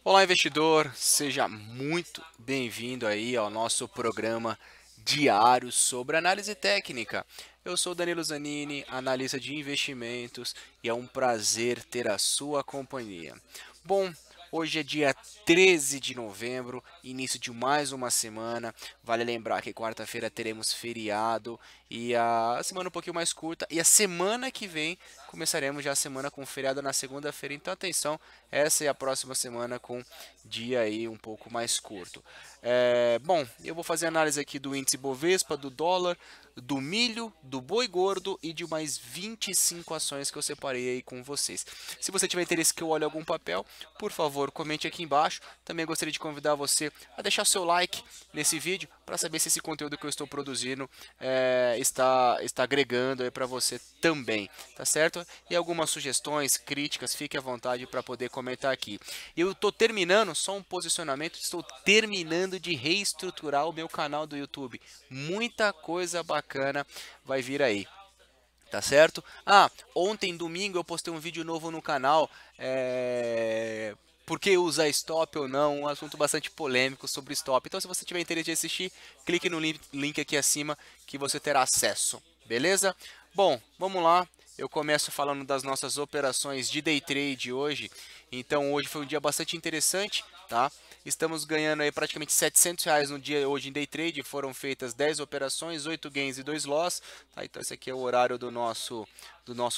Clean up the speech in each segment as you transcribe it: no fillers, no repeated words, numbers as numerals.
Olá, investidor, seja muito bem-vindo aí ao nosso programa diário sobre análise técnica. Eu sou Danilo Zanini, analista de investimentos, e é um prazer ter a sua companhia. Bom, hoje é dia 13 de novembro, início de mais uma semana. Vale lembrar que quarta-feira teremos feriado e a semana um pouquinho mais curta. E a semana que vem começaremos já a semana com feriado na segunda-feira. Então atenção, essa é a próxima semana com dia aí um pouco mais curto. Bom, eu vou fazer análise aqui do índice Bovespa, do dólar, do milho, do boi gordo e de mais 25 ações que eu separei aí com vocês. Se você tiver interesse que eu olhe algum papel, por favor, comente aqui embaixo. Também gostaria de convidar você a deixar seu like nesse vídeo para saber se esse conteúdo que eu estou produzindo está agregando aí para você também, tá certo? E algumas sugestões, críticas, fique à vontade para poder comentar aqui. Eu estou terminando, só um posicionamento, estou terminando de reestruturar o meu canal do YouTube. Muita coisa bacana vai vir aí. Tá certo? Ontem, domingo, eu postei um vídeo novo no canal. Por que usar stop ou não? Um assunto bastante polêmico sobre stop. Então, se você tiver interesse de assistir, clique no link aqui acima que você terá acesso. Beleza? Bom, vamos lá. Eu começo falando das nossas operações de day trade hoje. Então, hoje foi um dia bastante interessante, tá? Estamos ganhando aí praticamente R$ 700 no dia hoje em day trade. Foram feitas 10 operações, 8 gains e 2 loss. Tá? Então esse aqui é o horário do nosso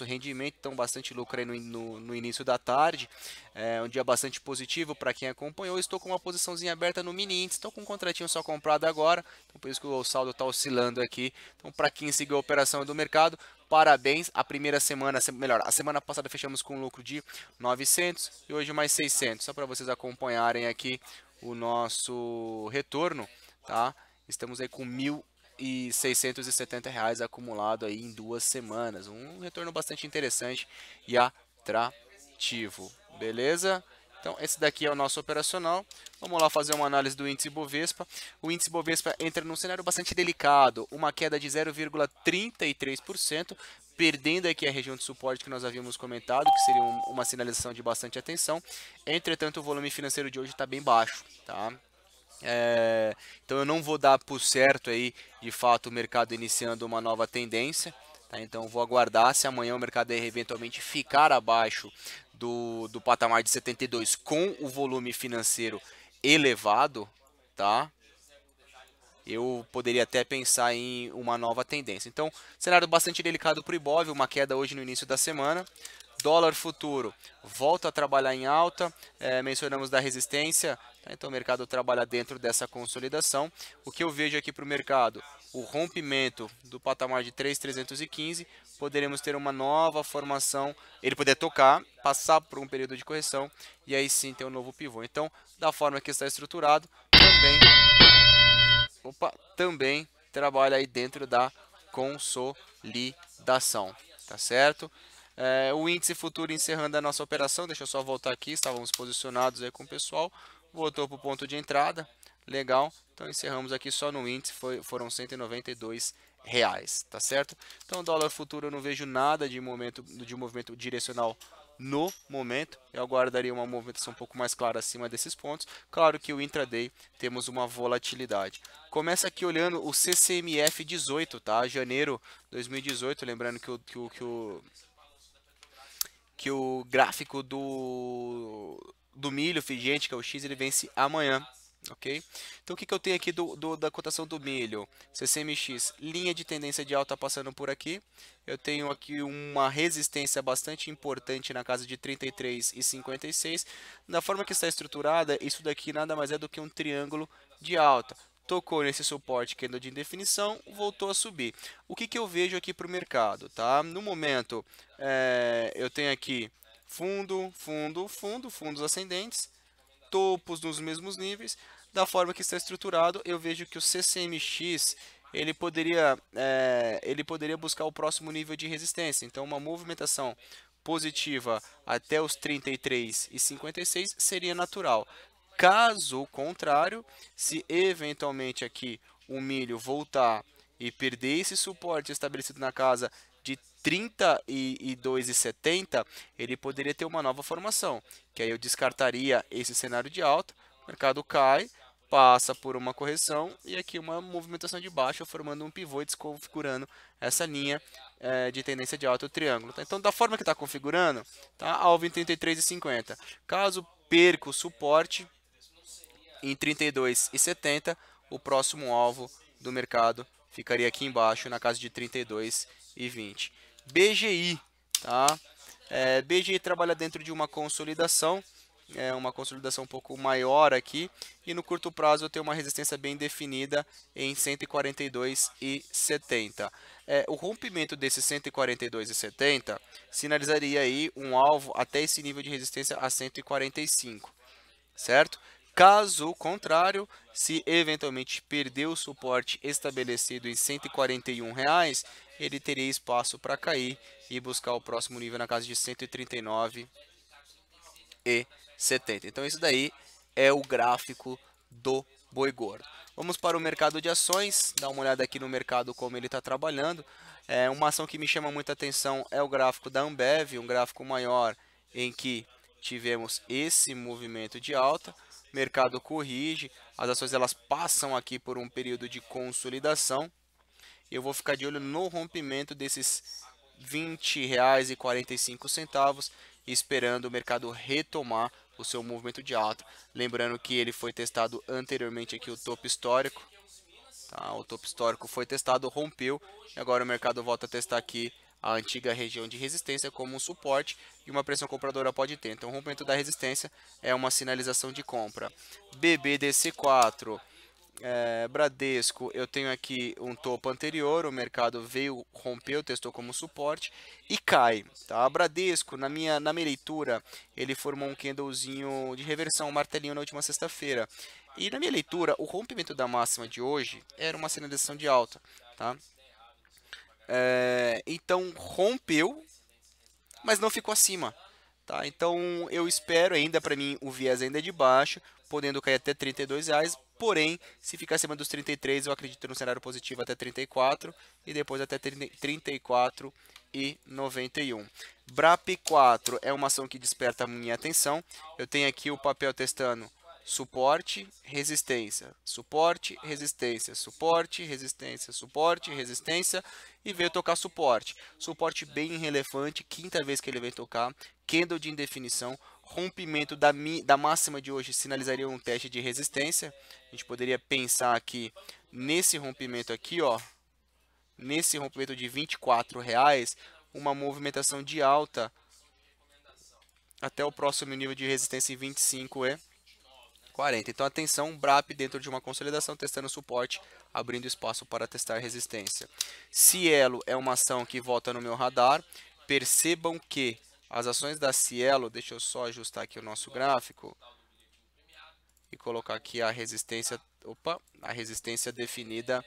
rendimento. Então bastante lucro aí no início da tarde. É um dia bastante positivo para quem acompanhou. Estou com uma posiçãozinha aberta no mini índice. Estou com um contratinho só comprado agora. Então por isso que o saldo está oscilando aqui. Então para quem seguiu a operação do mercado, parabéns. A primeira semana, melhor, a semana passada fechamos com um lucro de 900 e hoje mais 600. Só para vocês acompanharem aqui o nosso retorno, tá? Estamos aí com R$ 1.670 acumulado aí em 2 semanas. Um retorno bastante interessante e atrativo, beleza? Então, esse daqui é o nosso operacional. Vamos lá fazer uma análise do índice Bovespa. O índice Bovespa entra num cenário bastante delicado, uma queda de 0,33%, perdendo aqui a região de suporte que nós havíamos comentado, que seria uma sinalização de bastante atenção. Entretanto, o volume financeiro de hoje está bem baixo, tá? Então eu não vou dar por certo aí, de fato, o mercado iniciando uma nova tendência. Tá? Então vou aguardar se amanhã o mercado eventualmente ficar abaixo do patamar de 72 com o volume financeiro elevado, tá? Eu poderia até pensar em uma nova tendência. Então, cenário bastante delicado para o Ibov, uma queda hoje no início da semana. Dólar futuro volta a trabalhar em alta, mencionamos da resistência, tá? Então o mercado trabalha dentro dessa consolidação. O que eu vejo aqui para o mercado, o rompimento do patamar de 3.315, poderemos ter uma nova formação, ele poder tocar, passar por um período de correção e aí sim ter um novo pivô. Então, da forma que está estruturado, também trabalha aí dentro da consolidação, tá certo? O índice futuro encerrando a nossa operação, deixa eu só voltar aqui, estávamos posicionados aí com o pessoal, voltou para o ponto de entrada, legal, então encerramos aqui só no índice, foram R$ 192, tá certo? Então dólar futuro eu não vejo nada de movimento direcional no momento, eu aguardaria uma movimentação um pouco mais clara acima desses pontos. Claro que o intraday temos uma volatilidade. Começa aqui olhando o CCMF 18, tá? Janeiro 2018, lembrando que o gráfico do milho vigente, que é o X, ele vence amanhã, ok? Então o que eu tenho aqui da cotação do milho? CCMX, linha de tendência de alta passando por aqui. Eu tenho aqui uma resistência bastante importante na casa de 33,56. Da forma que está estruturada, isso daqui nada mais é do que um triângulo de alta. Tocou nesse suporte que andou de indefinição, voltou a subir. O que eu vejo aqui para o mercado, tá? No momento, eu tenho aqui fundos ascendentes, topos nos mesmos níveis. Da forma que está estruturado, eu vejo que o CCMX ele poderia buscar o próximo nível de resistência. Então, uma movimentação positiva até os 33,56 seria natural. Caso contrário, se eventualmente aqui o milho voltar e perder esse suporte estabelecido na casa de 32,70, ele poderia ter uma nova formação, que aí eu descartaria esse cenário de alta, o mercado cai, passa por uma correção e aqui uma movimentação de baixa, formando um pivô e desconfigurando essa linha de tendência de alta, o triângulo. Tá? Então, da forma que está configurando, tá? Alvo em 33,50. Caso perca o suporte em 32,70, o próximo alvo do mercado ficaria aqui embaixo, na casa de 32,20. BGI, tá? BGI trabalha dentro de uma consolidação, uma consolidação um pouco maior aqui, e no curto prazo eu tenho uma resistência bem definida em 142,70. O rompimento desse 142,70 sinalizaria aí um alvo até esse nível de resistência a 145, certo? Caso contrário, se eventualmente perder o suporte estabelecido em R$ 141, ele teria espaço para cair e buscar o próximo nível na casa de 139,70. Então, isso daí é o gráfico do boi gordo. Vamos para o mercado de ações, dar uma olhada aqui no mercado como ele está trabalhando. Uma ação que me chama muita atenção é o gráfico da Ambev, um gráfico maior em que tivemos esse movimento de alta. O mercado corrige, as ações elas passam aqui por um período de consolidação. Eu vou ficar de olho no rompimento desses R$ 20,45, esperando o mercado retomar o seu movimento de alta. Lembrando que ele foi testado anteriormente aqui o topo histórico. Tá? O topo histórico foi testado, rompeu, e agora o mercado volta a testar aqui a antiga região de resistência como um suporte e uma pressão compradora pode ter. Então, o rompimento da resistência é uma sinalização de compra. BBDC4, Bradesco, eu tenho aqui um topo anterior, o mercado veio, rompeu, testou como suporte e cai. Tá? Bradesco, na minha leitura, ele formou um candlezinho de reversão, um martelinho na última sexta-feira. E na minha leitura, o rompimento da máxima de hoje era uma sinalização de alta. Tá? Então, rompeu, mas não ficou acima. Tá? Então, eu espero ainda, para mim, o viés ainda é de baixo, podendo cair até R$ 32. Porém, se ficar acima dos 33, eu acredito no cenário positivo até 34 e depois até 34,91. BRAP4 é uma ação que desperta a minha atenção. Eu tenho aqui o papel testando suporte, resistência, suporte, resistência, suporte, resistência, suporte, resistência e veio tocar suporte. Suporte bem irrelevante, quinta vez que ele veio tocar, candle de indefinição, rompimento da máxima de hoje sinalizaria um teste de resistência. A gente poderia pensar aqui nesse rompimento aqui, ó, nesse rompimento de R$ 24, uma movimentação de alta até o próximo nível de resistência em 25,40. Então, atenção, BRAP dentro de uma consolidação, testando suporte, abrindo espaço para testar resistência. Cielo é uma ação que volta no meu radar. Percebam que as ações da Cielo, deixa eu só ajustar aqui o nosso gráfico e colocar aqui a resistência, a resistência definida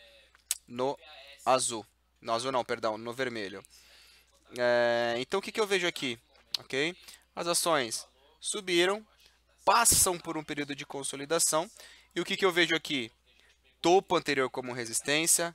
no azul. No azul não, perdão, no vermelho. Então, o que eu vejo aqui? Okay? As ações subiram, passam por um período de consolidação. E o que eu vejo aqui? Topo anterior como resistência,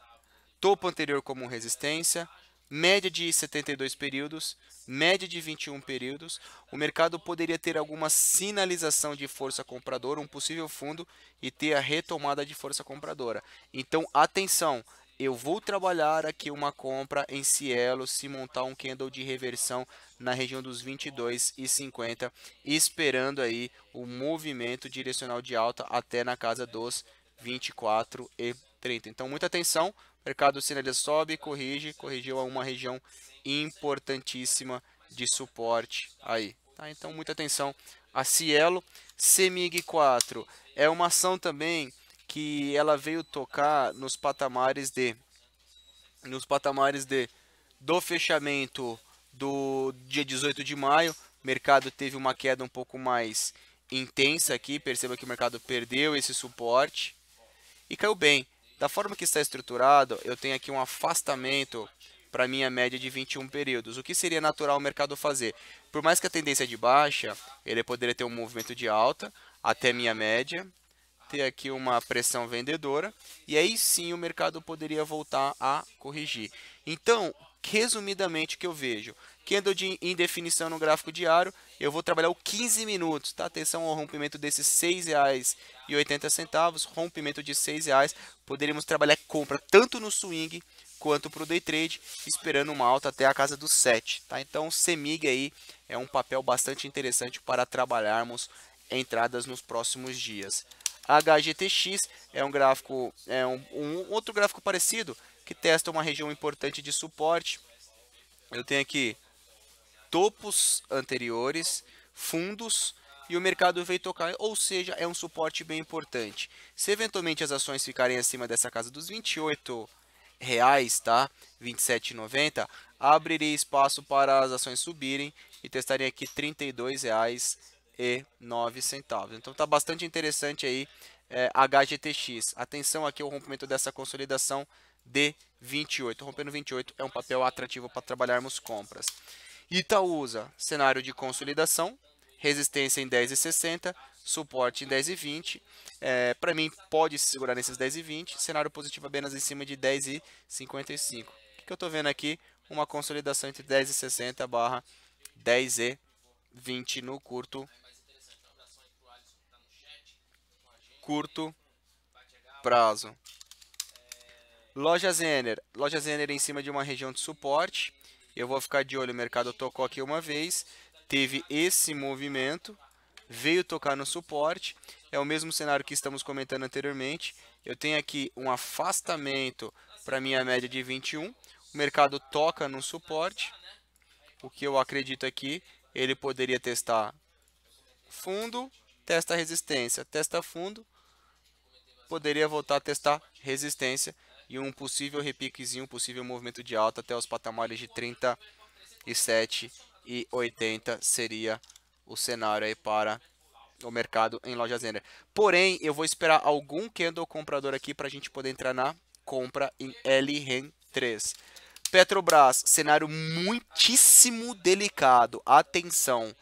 topo anterior como resistência, média de 72 períodos, média de 21 períodos. O mercado poderia ter alguma sinalização de força compradora, um possível fundo, e ter a retomada de força compradora. Então, atenção! Eu vou trabalhar aqui uma compra em Cielo se montar um candle de reversão na região dos 22,50, esperando aí o movimento direcional de alta até na casa dos 24,30. Então, muita atenção, o mercado sinaliza, sobe, corrigiu a uma região importantíssima de suporte aí. Tá? Então, muita atenção a Cielo. CEMIG 4 é uma ação também que ela veio tocar nos patamares do fechamento do dia 18 de maio. O mercado teve uma queda um pouco mais intensa aqui, perceba que o mercado perdeu esse suporte e caiu bem. Da forma que está estruturado, eu tenho aqui um afastamento para minha média de 21 períodos. O que seria natural o mercado fazer? Por mais que a tendência é de baixa, ele poderia ter um movimento de alta até minha média, ter aqui uma pressão vendedora e aí sim o mercado poderia voltar a corrigir. Então, resumidamente o que eu vejo, candle de indefinição no gráfico diário, eu vou trabalhar o 15 minutos, tá? Atenção ao rompimento desses R$ 6,80, rompimento de R$ 6, poderíamos trabalhar compra tanto no swing quanto para o day trade, esperando uma alta até a casa dos 7, tá? Então, o CEMIG aí é um papel bastante interessante para trabalharmos entradas nos próximos dias. HGTX é um gráfico, um outro gráfico parecido que testa uma região importante de suporte. Eu tenho aqui topos anteriores, fundos e o mercado veio tocar, ou seja, é um suporte bem importante. Se eventualmente as ações ficarem acima dessa casa dos R$ 28, tá? R$ 27,90, abriria espaço para as ações subirem e testarem aqui R$ 32,09. Então tá bastante interessante aí HGTX. Atenção aqui ao rompimento dessa consolidação de 28. Rompendo 28 é um papel atrativo para trabalharmos compras. Itaúsa, cenário de consolidação, resistência em 10,60, suporte em 10,20. Para mim, pode se segurar nesses 10,20. Cenário positivo apenas em cima de 10,55. O que eu estou vendo aqui? Uma consolidação entre 10,60 barra 10,20 no curto prazo. Loja Zener em cima de uma região de suporte. Eu vou ficar de olho, o mercado tocou aqui uma vez, teve esse movimento, veio tocar no suporte, é o mesmo cenário que estamos comentando anteriormente. Eu tenho aqui um afastamento para minha média de 21, o mercado toca no suporte, o que eu acredito aqui, ele poderia testar fundo, testa resistência, testa fundo, poderia voltar a testar resistência e um possível repiquezinho, um possível movimento de alta até os patamares de 37,80 seria o cenário aí para o mercado em loja Zener. Porém, eu vou esperar algum candle comprador aqui para a gente poder entrar na compra em LREN3. Petrobras, cenário muitíssimo delicado. Atenção,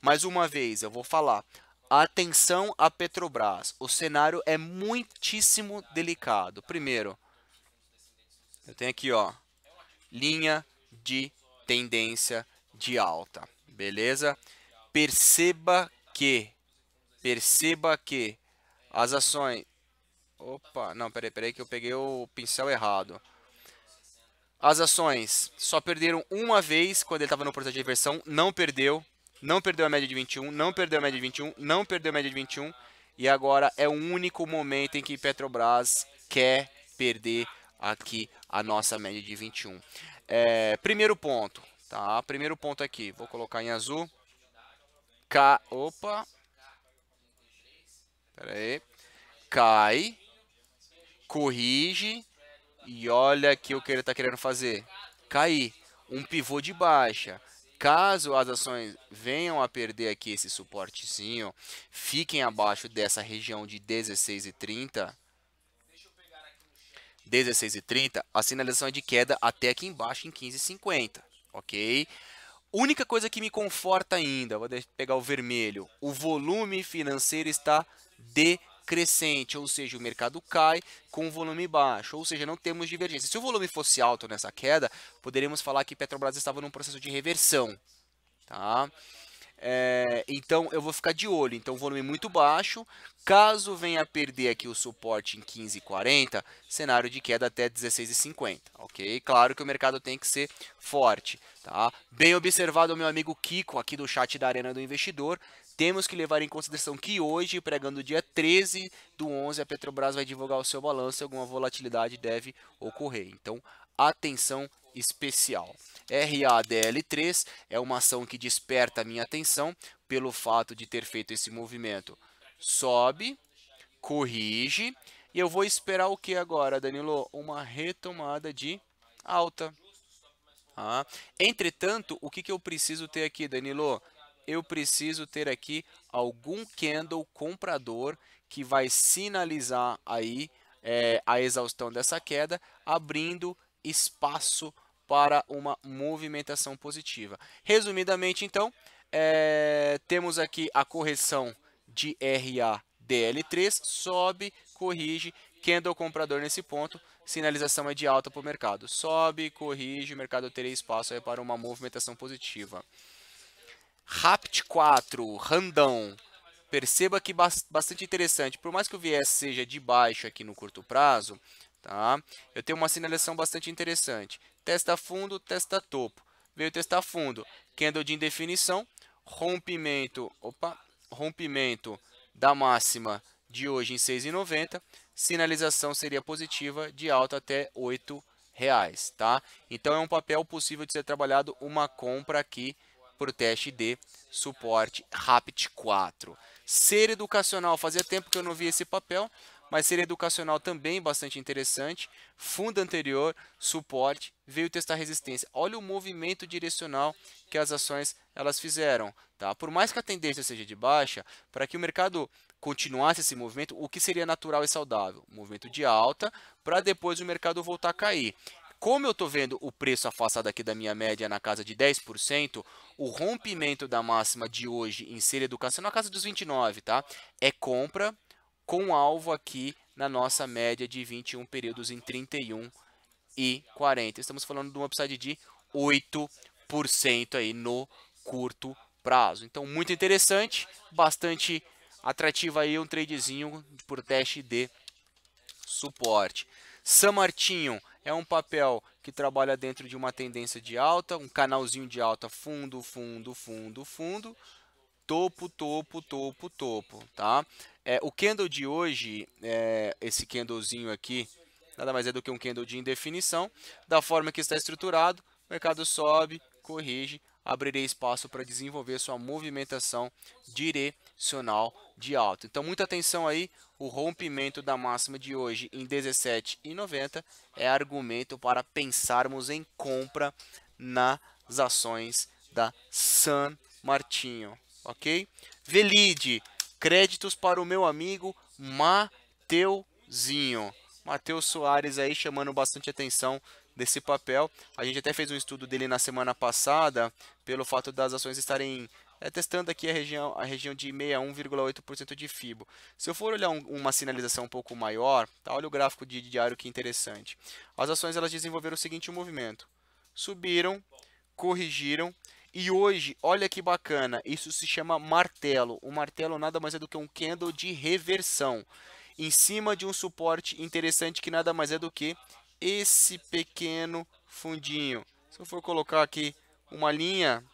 mais uma vez, eu vou falar. Atenção a Petrobras. O cenário é muitíssimo delicado. Primeiro, eu tenho aqui, ó, linha de tendência de alta, beleza? Perceba que as ações... Opa, não, peraí que eu peguei o pincel errado. As ações só perderam uma vez quando ele estava no processo de reversão, não perdeu a média de 21, não perdeu a média de 21, não perdeu a média de 21, e agora é o único momento em que Petrobras quer perder aqui a nossa média de 21. Primeiro ponto, tá? Primeiro ponto aqui, vou colocar em azul. Opa. Pera aí. Cai, corrige e olha aqui o que ele está querendo fazer. Cair, um pivô de baixa. Caso as ações venham a perder aqui esse suportezinho, fiquem abaixo dessa região de 16,30, a sinalização é de queda até aqui embaixo em 15,50, ok? Única coisa que me conforta ainda, vou pegar o vermelho, o volume financeiro está decrescente, ou seja, o mercado cai com volume baixo, ou seja, não temos divergência. Se o volume fosse alto nessa queda, poderíamos falar que Petrobras estava num processo de reversão, tá? Então eu vou ficar de olho. Então volume muito baixo. Caso venha a perder aqui o suporte em 15,40, cenário de queda até 16,50, ok? Claro que o mercado tem que ser forte, tá? Bem observado, meu amigo Kiko aqui do chat da Arena do Investidor. Temos que levar em consideração que hoje, pregando dia 13 do 11, a Petrobras vai divulgar o seu balanço e alguma volatilidade deve ocorrer. Então, atenção especial. RADL3 é uma ação que desperta a minha atenção pelo fato de ter feito esse movimento. Sobe, corrige e eu vou esperar o que agora, Danilo? Uma retomada de alta. Entretanto, o que eu preciso ter aqui, Danilo? Eu preciso ter aqui algum candle comprador que vai sinalizar aí a exaustão dessa queda, abrindo espaço para uma movimentação positiva. Resumidamente, então, temos aqui a correção de DL3, sobe, corrige, candle comprador nesse ponto, sinalização é de alta para o mercado. Sobe, corrige, o mercado teria espaço aí para uma movimentação positiva. RAPT 4, random. Perceba que bastante interessante, por mais que o viés seja de baixo aqui no curto prazo, tá? Eu tenho uma sinalização bastante interessante. Testa fundo, testa topo. Veio testar fundo, candle de indefinição, rompimento da máxima de hoje em 6,90, sinalização seria positiva de alta até R$ 8,00, tá? Então é um papel possível de ser trabalhado uma compra aqui por teste de suporte RAPT 4. Ser educacional, fazia tempo que eu não via esse papel, mas ser educacional também bastante interessante. Fundo anterior, suporte, veio testar resistência. Olha o movimento direcional que as ações elas fizeram, tá? Por mais que a tendência seja de baixa, para que o mercado continuasse esse movimento, o que seria natural e saudável? Movimento de alta, para depois o mercado voltar a cair. Como eu estou vendo o preço afastado aqui da minha média na casa de 10%, o rompimento da máxima de hoje em ser educacional na casa dos 29, tá? É compra com alvo aqui na nossa média de 21 períodos em 31 e 40. Estamos falando de um upside de 8% aí no curto prazo. Então, muito interessante, bastante atrativo aí um tradezinho por teste de suporte. San Martinho é um papel que trabalha dentro de uma tendência de alta, um canalzinho de alta, fundo, fundo, fundo, fundo, topo, topo, topo, topo, tá? O candle de hoje, esse candlezinho aqui, nada mais é do que um candle de indefinição. Da forma que está estruturado, o mercado sobe, corrige, abrirei espaço para desenvolver sua movimentação direcional de alta. Então, muita atenção aí, o rompimento da máxima de hoje em 17,90 é argumento para pensarmos em compra nas ações da San Martinho, ok? Velide, créditos para o meu amigo Mateuzinho. Matheus Soares aí chamando bastante atenção desse papel. A gente até fez um estudo dele na semana passada, pelo fato das ações estarem testando aqui a região de 61,8% de FIBO. Se eu for olhar uma sinalização um pouco maior, tá? Olha o gráfico de diário que interessante. As ações elas desenvolveram o seguinte movimento. Subiram, corrigiram, e hoje, olha que bacana, isso se chama martelo. O martelo nada mais é do que um candle de reversão, em cima de um suporte interessante que nada mais é do que esse pequeno fundinho. Se eu for colocar aqui uma linha,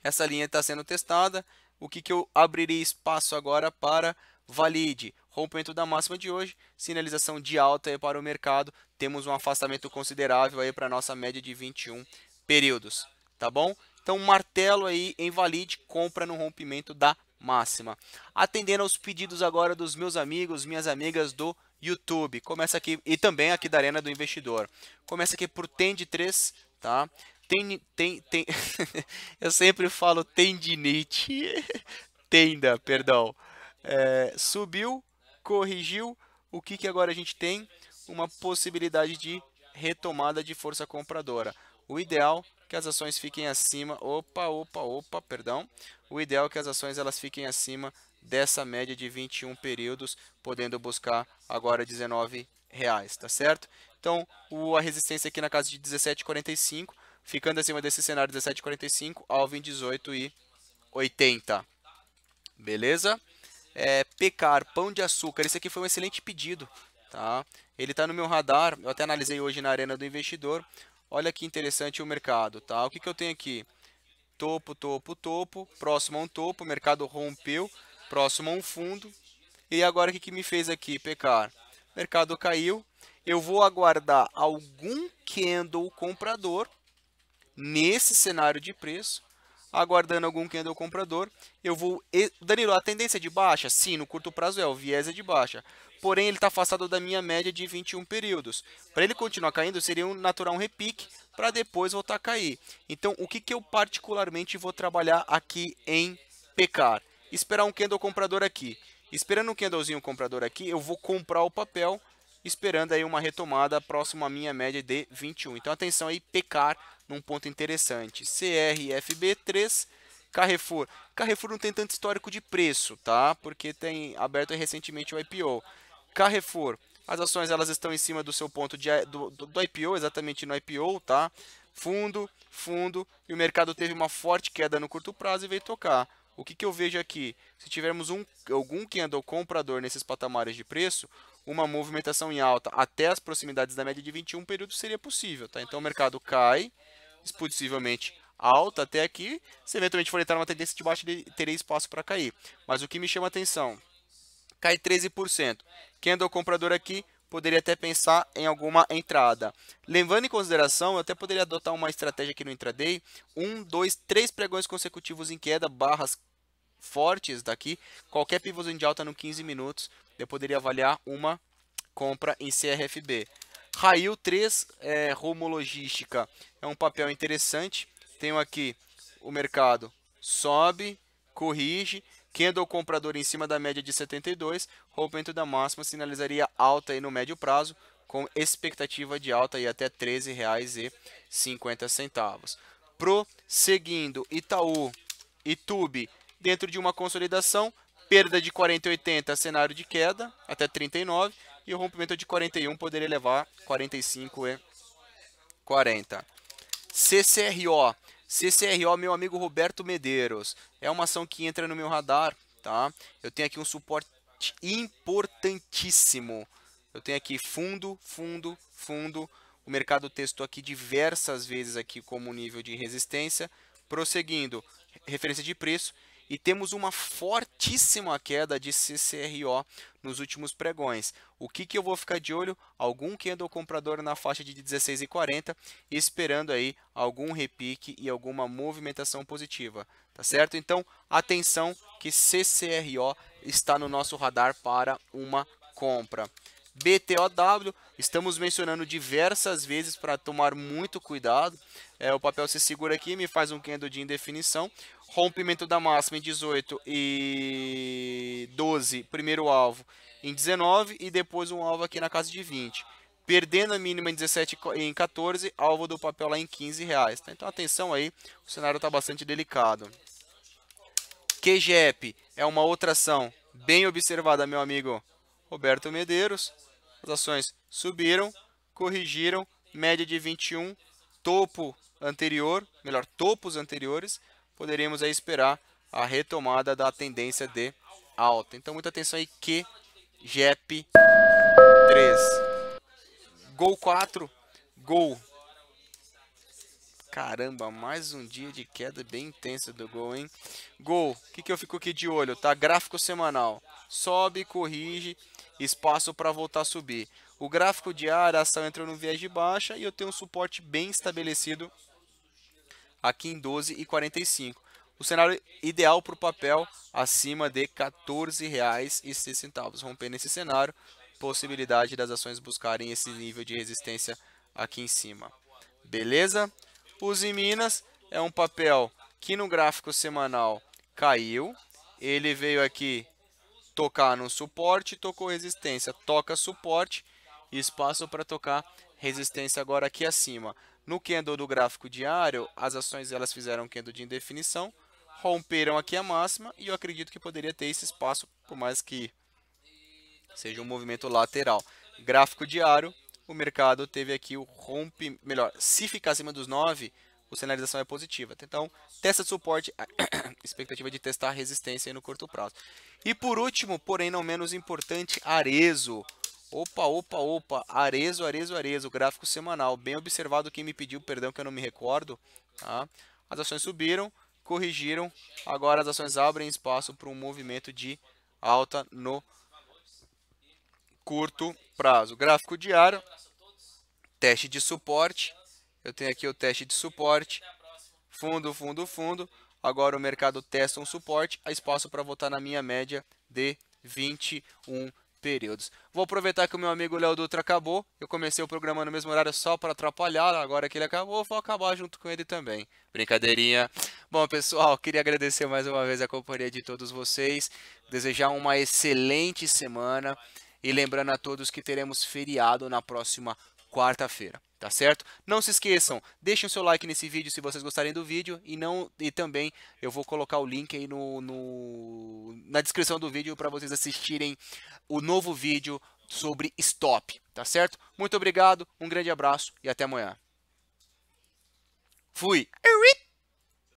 essa linha está sendo testada. O que eu abriria espaço agora para valide? Rompimento da máxima de hoje, sinalização de alta aí para o mercado. Temos um afastamento considerável aí para a nossa média de 21 períodos, tá bom? Então, martelo aí em valide, compra no rompimento da máxima. Atendendo aos pedidos agora dos meus amigos, minhas amigas do YouTube. Começa aqui, e também aqui da Arena do Investidor. Começa aqui por Tend 3, tá? Eu sempre falo tendinite, tenda, perdão. Subiu, corrigiu. O que agora a gente tem? Uma possibilidade de retomada de força compradora. O ideal é que as ações fiquem acima. Perdão. O ideal é que as ações elas fiquem acima dessa média de 21 períodos, podendo buscar agora R$19, tá certo? Então, a resistência aqui na casa de 17,45, ficando acima desse cenário 17,45, alvo em 18,80. Beleza? Pecar, pão de açúcar, esse aqui foi um excelente pedido, tá? Ele está no meu radar, eu até analisei hoje na Arena do Investidor. Olha que interessante o mercado, tá? O que eu tenho aqui? Topo, topo, topo, próximo a um topo, o mercado rompeu, próximo a um fundo. E agora o que me fez aqui, pecar? O mercado caiu, eu vou aguardar algum candle comprador nesse cenário de preço, aguardando algum candle comprador, eu vou... Danilo, a tendência é de baixa? Sim, no curto prazo o viés é de baixa. Porém, ele está afastado da minha média de 21 períodos. Para ele continuar caindo, seria natural um repique para depois voltar a cair. Então, o que eu particularmente vou trabalhar aqui em pecar? Esperar um candle comprador aqui. Esperando um candlezinho comprador aqui, eu vou comprar o papel, esperando aí uma retomada próximo à minha média de 21. Então, atenção aí, pecar num ponto interessante. CRFB3, Carrefour. Carrefour não tem tanto histórico de preço, tá? Porque tem aberto recentemente o IPO. Carrefour. As ações elas estão em cima do seu ponto do IPO, exatamente no IPO, tá? Fundo, e o mercado teve uma forte queda no curto prazo e veio tocar. O que eu vejo aqui? Se tivermos algum candle comprador nesses patamares de preço, uma movimentação em alta até as proximidades da média de 21 períodos seria possível, tá? Então o mercado cai, possivelmente alta até aqui. Se eventualmente for entrar numa tendência de baixo, ele teria espaço para cair. Mas o que me chama a atenção, cai 13%. Candle comprador aqui, poderia até pensar em alguma entrada. Levando em consideração, eu até poderia adotar uma estratégia aqui no intraday, 1, 2, 3 pregões consecutivos em queda, barras fortes daqui, qualquer pivôzinho de alta no 15 minutos, eu poderia avaliar uma compra em CRFB. Rail 3, Rumo Logística, é um papel interessante. Tenho aqui o mercado sobe, corrige, candle comprador em cima da média de 72, rompimento da máxima sinalizaria alta aí no médio prazo, com expectativa de alta aí até R$ 13,50. Prosseguindo, Itaú, Itube, dentro de uma consolidação, perda de 40,80, cenário de queda até 39, e o rompimento de 41 poderia levar 45,40. CCRO, meu amigo Roberto Medeiros, é uma ação que entra no meu radar, tá? Eu tenho aqui um suporte importantíssimo. Eu tenho aqui fundo. O mercado testou aqui diversas vezes aqui como nível de resistência. Prosseguindo, referência de preço. E temos uma fortíssima queda de CCRO nos últimos pregões. O que eu vou ficar de olho? Algum candle comprador na faixa de 16,40, esperando aí algum repique e alguma movimentação positiva, tá certo? Então, atenção que CCRO está no nosso radar para uma compra. BTOW, estamos mencionando diversas vezes para tomar muito cuidado. O papel se segura aqui, me faz um candle de indefinição. Rompimento da máxima em 18 e 12, primeiro alvo em 19 e depois um alvo aqui na casa de 20. Perdendo a mínima em 17 e em 14, alvo do papel lá em R$15. Tá? Então atenção aí, o cenário está bastante delicado. QGEP é uma outra ação bem observada, meu amigo Roberto Medeiros. As ações subiram, corrigiram, média de 21, topo anterior, melhor, topos anteriores, poderíamos aí esperar a retomada da tendência de alta. Então muita atenção aí, QGEP 3. Gol 4, Gol. Caramba, mais um dia de queda bem intensa do Gol, hein? Gol, o que eu fico aqui de olho, tá? Gráfico semanal, sobe, corrige, espaço para voltar a subir. O gráfico diário, a ação entrou no viés de baixa e eu tenho um suporte bem estabelecido aqui em 12,45. O cenário ideal para o papel acima de R$ 14,06. Rompendo esse cenário, possibilidade das ações buscarem esse nível de resistência aqui em cima. Beleza? Uzi Minas é um papel que no gráfico semanal caiu. Ele veio aqui tocar no suporte, tocou resistência, toca suporte, espaço para tocar resistência agora aqui acima. No candle do gráfico diário, as ações elas fizeram um candle de indefinição, romperam aqui a máxima e eu acredito que poderia ter esse espaço, por mais que seja um movimento lateral. Gráfico diário, o mercado teve aqui o se ficar acima dos 9, a sinalização é positiva. Então, testa de suporte, expectativa de testar a resistência aí no curto prazo. E por último, porém não menos importante, Arezzo. Opa, Arezzo, gráfico semanal. Bem observado, quem me pediu, perdão que eu não me recordo. Tá? As ações subiram, corrigiram, agora as ações abrem espaço para um movimento de alta no curto prazo. Gráfico diário, teste de suporte. Eu tenho aqui o teste de suporte, fundo. Agora o mercado testa um suporte, há espaço para voltar na minha média de 21 períodos. Vou aproveitar que o meu amigo Léo Dutra acabou. Eu comecei o programa no mesmo horário só para atrapalhar. Agora que ele acabou, vou acabar junto com ele também. Brincadeirinha. Bom, pessoal, queria agradecer mais uma vez a companhia de todos vocês. Desejar uma excelente semana. E lembrando a todos que teremos feriado na próxima quarta-feira. tá certo? Não se esqueçam, deixem o seu like nesse vídeo se vocês gostarem do vídeo e também eu vou colocar o link aí na descrição do vídeo para vocês assistirem o novo vídeo sobre stop, tá certo? Muito obrigado, um grande abraço e até amanhã. Fui!